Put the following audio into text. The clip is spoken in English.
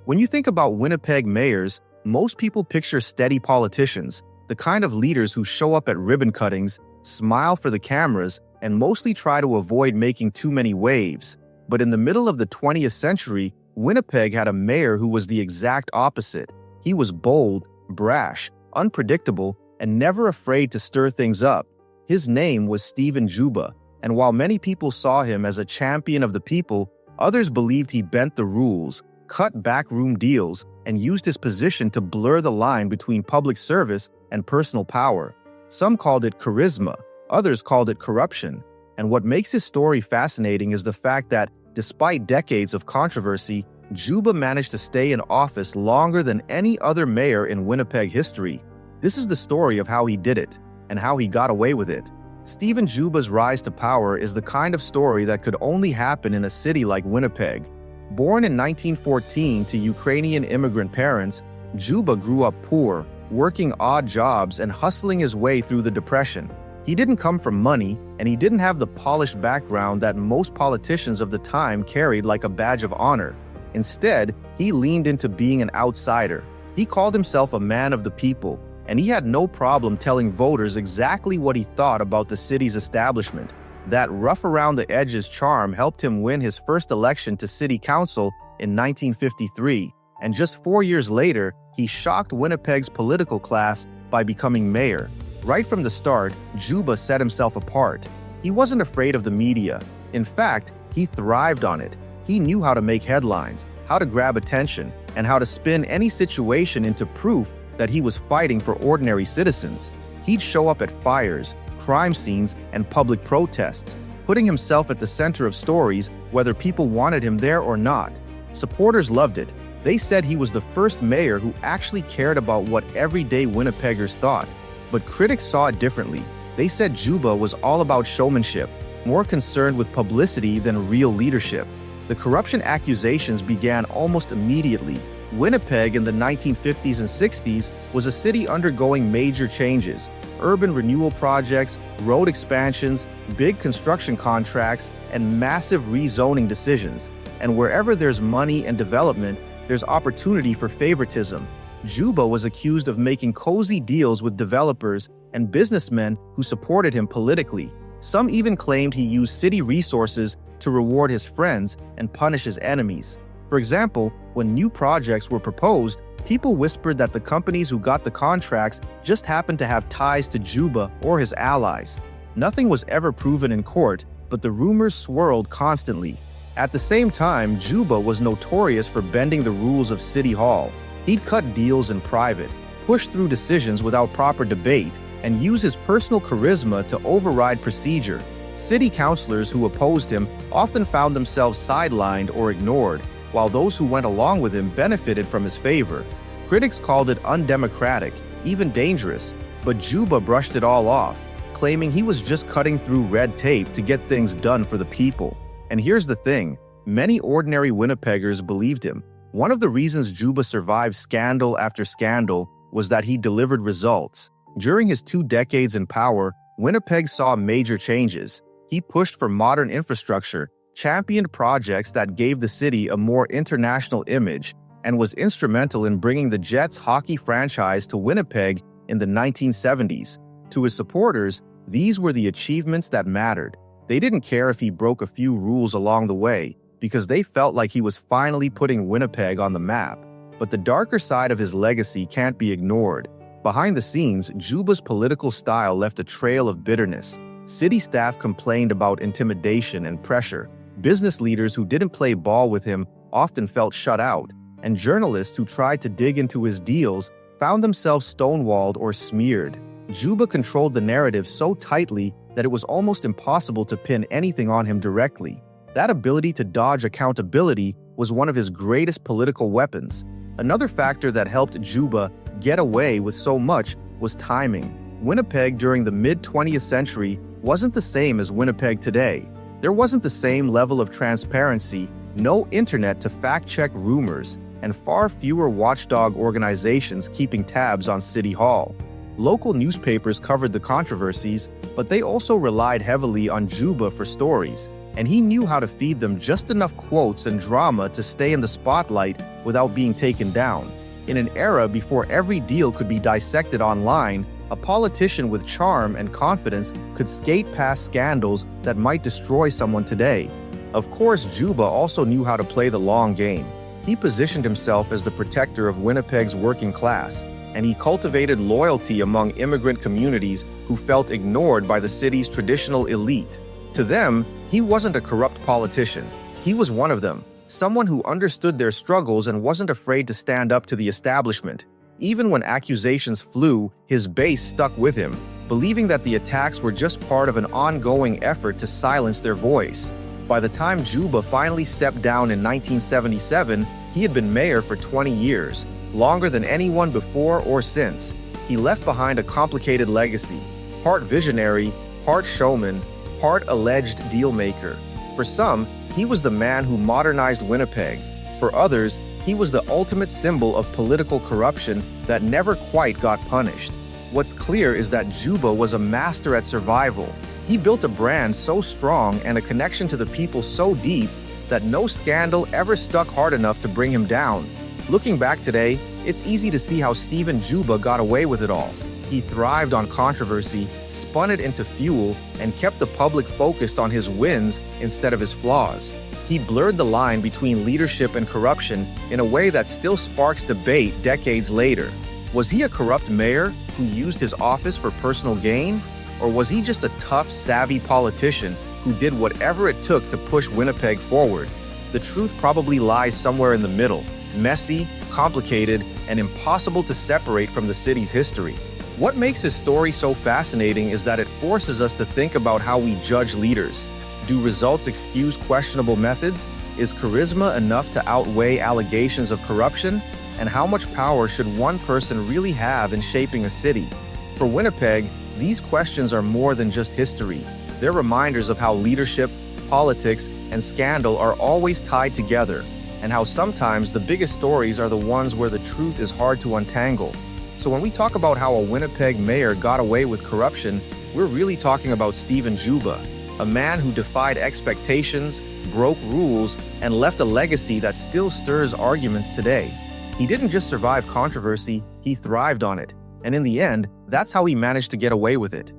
When you think about Winnipeg mayors, most people picture steady politicians, the kind of leaders who show up at ribbon cuttings, smile for the cameras, and mostly try to avoid making too many waves. But in the middle of the 20th century, Winnipeg had a mayor who was the exact opposite. He was bold, brash, unpredictable, and never afraid to stir things up. His name was Stephen Juba, and while many people saw him as a champion of the people, others believed he bent the rules, cut backroom deals, and used his position to blur the line between public service and personal power. Some called it charisma, others called it corruption. And what makes his story fascinating is the fact that, despite decades of controversy, Juba managed to stay in office longer than any other mayor in Winnipeg history. This is the story of how he did it, and how he got away with it. Stephen Juba's rise to power is the kind of story that could only happen in a city like Winnipeg. Born in 1914 to Ukrainian immigrant parents, Juba grew up poor, working odd jobs and hustling his way through the Depression. He didn't come from money, and he didn't have the polished background that most politicians of the time carried like a badge of honor. Instead, he leaned into being an outsider. He called himself a man of the people, and he had no problem telling voters exactly what he thought about the city's establishment. That rough-around-the-edges charm helped him win his first election to city council in 1953, and just 4 years later, he shocked Winnipeg's political class by becoming mayor. Right from the start, Juba set himself apart. He wasn't afraid of the media. In fact, he thrived on it. He knew how to make headlines, how to grab attention, and how to spin any situation into proof that he was fighting for ordinary citizens. He'd show up at fires, crime scenes, and public protests, putting himself at the center of stories whether people wanted him there or not. Supporters loved it. They said he was the first mayor who actually cared about what everyday Winnipeggers thought. But critics saw it differently. They said Juba was all about showmanship, more concerned with publicity than real leadership. The corruption accusations began almost immediately. Winnipeg in the 1950s and 60s was a city undergoing major changes. Urban renewal projects, road expansions, big construction contracts, and massive rezoning decisions. And wherever there's money and development, there's opportunity for favoritism. Juba was accused of making cozy deals with developers and businessmen who supported him politically. Some even claimed he used city resources to reward his friends and punish his enemies. For example, when new projects were proposed, people whispered that the companies who got the contracts just happened to have ties to Juba or his allies. Nothing was ever proven in court, but the rumors swirled constantly. At the same time, Juba was notorious for bending the rules of City Hall. He'd cut deals in private, push through decisions without proper debate, and use his personal charisma to override procedure. City councilors who opposed him often found themselves sidelined or ignored, while those who went along with him benefited from his favor. Critics called it undemocratic, even dangerous, but Juba brushed it all off, claiming he was just cutting through red tape to get things done for the people. And here's the thing, many ordinary Winnipeggers believed him. One of the reasons Juba survived scandal after scandal was that he delivered results. During his 2 decades in power, Winnipeg saw major changes. He pushed for modern infrastructure, championed projects that gave the city a more international image, and was instrumental in bringing the Jets hockey franchise to Winnipeg in the 1970s. To his supporters, these were the achievements that mattered. They didn't care if he broke a few rules along the way, because they felt like he was finally putting Winnipeg on the map. But the darker side of his legacy can't be ignored. Behind the scenes, Juba's political style left a trail of bitterness. City staff complained about intimidation and pressure. Business leaders who didn't play ball with him often felt shut out, and journalists who tried to dig into his deals found themselves stonewalled or smeared. Juba controlled the narrative so tightly that it was almost impossible to pin anything on him directly. That ability to dodge accountability was one of his greatest political weapons. Another factor that helped Juba get away with so much was timing. Winnipeg during the mid-20th century wasn't the same as Winnipeg today. There wasn't the same level of transparency, no internet to fact-check rumors, and far fewer watchdog organizations keeping tabs on City Hall. Local newspapers covered the controversies, but they also relied heavily on Juba for stories, and he knew how to feed them just enough quotes and drama to stay in the spotlight without being taken down. In an era before every deal could be dissected online, a politician with charm and confidence could skate past scandals that might destroy someone today. Of course, Juba also knew how to play the long game. He positioned himself as the protector of Winnipeg's working class, and he cultivated loyalty among immigrant communities who felt ignored by the city's traditional elite. To them, he wasn't a corrupt politician. He was one of them, someone who understood their struggles and wasn't afraid to stand up to the establishment. Even when accusations flew, his base stuck with him, believing that the attacks were just part of an ongoing effort to silence their voice. By the time Juba finally stepped down in 1977, he had been mayor for 20 years, longer than anyone before or since. He left behind a complicated legacy, part visionary, part showman, part alleged dealmaker. For some, he was the man who modernized Winnipeg. For others, he was the ultimate symbol of political corruption that never quite got punished. What's clear is that Juba was a master at survival. He built a brand so strong and a connection to the people so deep that no scandal ever stuck hard enough to bring him down. Looking back today, it's easy to see how Stephen Juba got away with it all. He thrived on controversy, spun it into fuel, and kept the public focused on his wins instead of his flaws. He blurred the line between leadership and corruption in a way that still sparks debate decades later. Was he a corrupt mayor who used his office for personal gain? Or was he just a tough, savvy politician who did whatever it took to push Winnipeg forward? The truth probably lies somewhere in the middle, messy, complicated, and impossible to separate from the city's history. What makes his story so fascinating is that it forces us to think about how we judge leaders. Do results excuse questionable methods? Is charisma enough to outweigh allegations of corruption? And how much power should one person really have in shaping a city? For Winnipeg, these questions are more than just history. They're reminders of how leadership, politics, and scandal are always tied together, and how sometimes the biggest stories are the ones where the truth is hard to untangle. So when we talk about how a Winnipeg mayor got away with corruption, we're really talking about Stephen Juba, a man who defied expectations, broke rules, and left a legacy that still stirs arguments today. He didn't just survive controversy, he thrived on it. And in the end, that's how he managed to get away with it.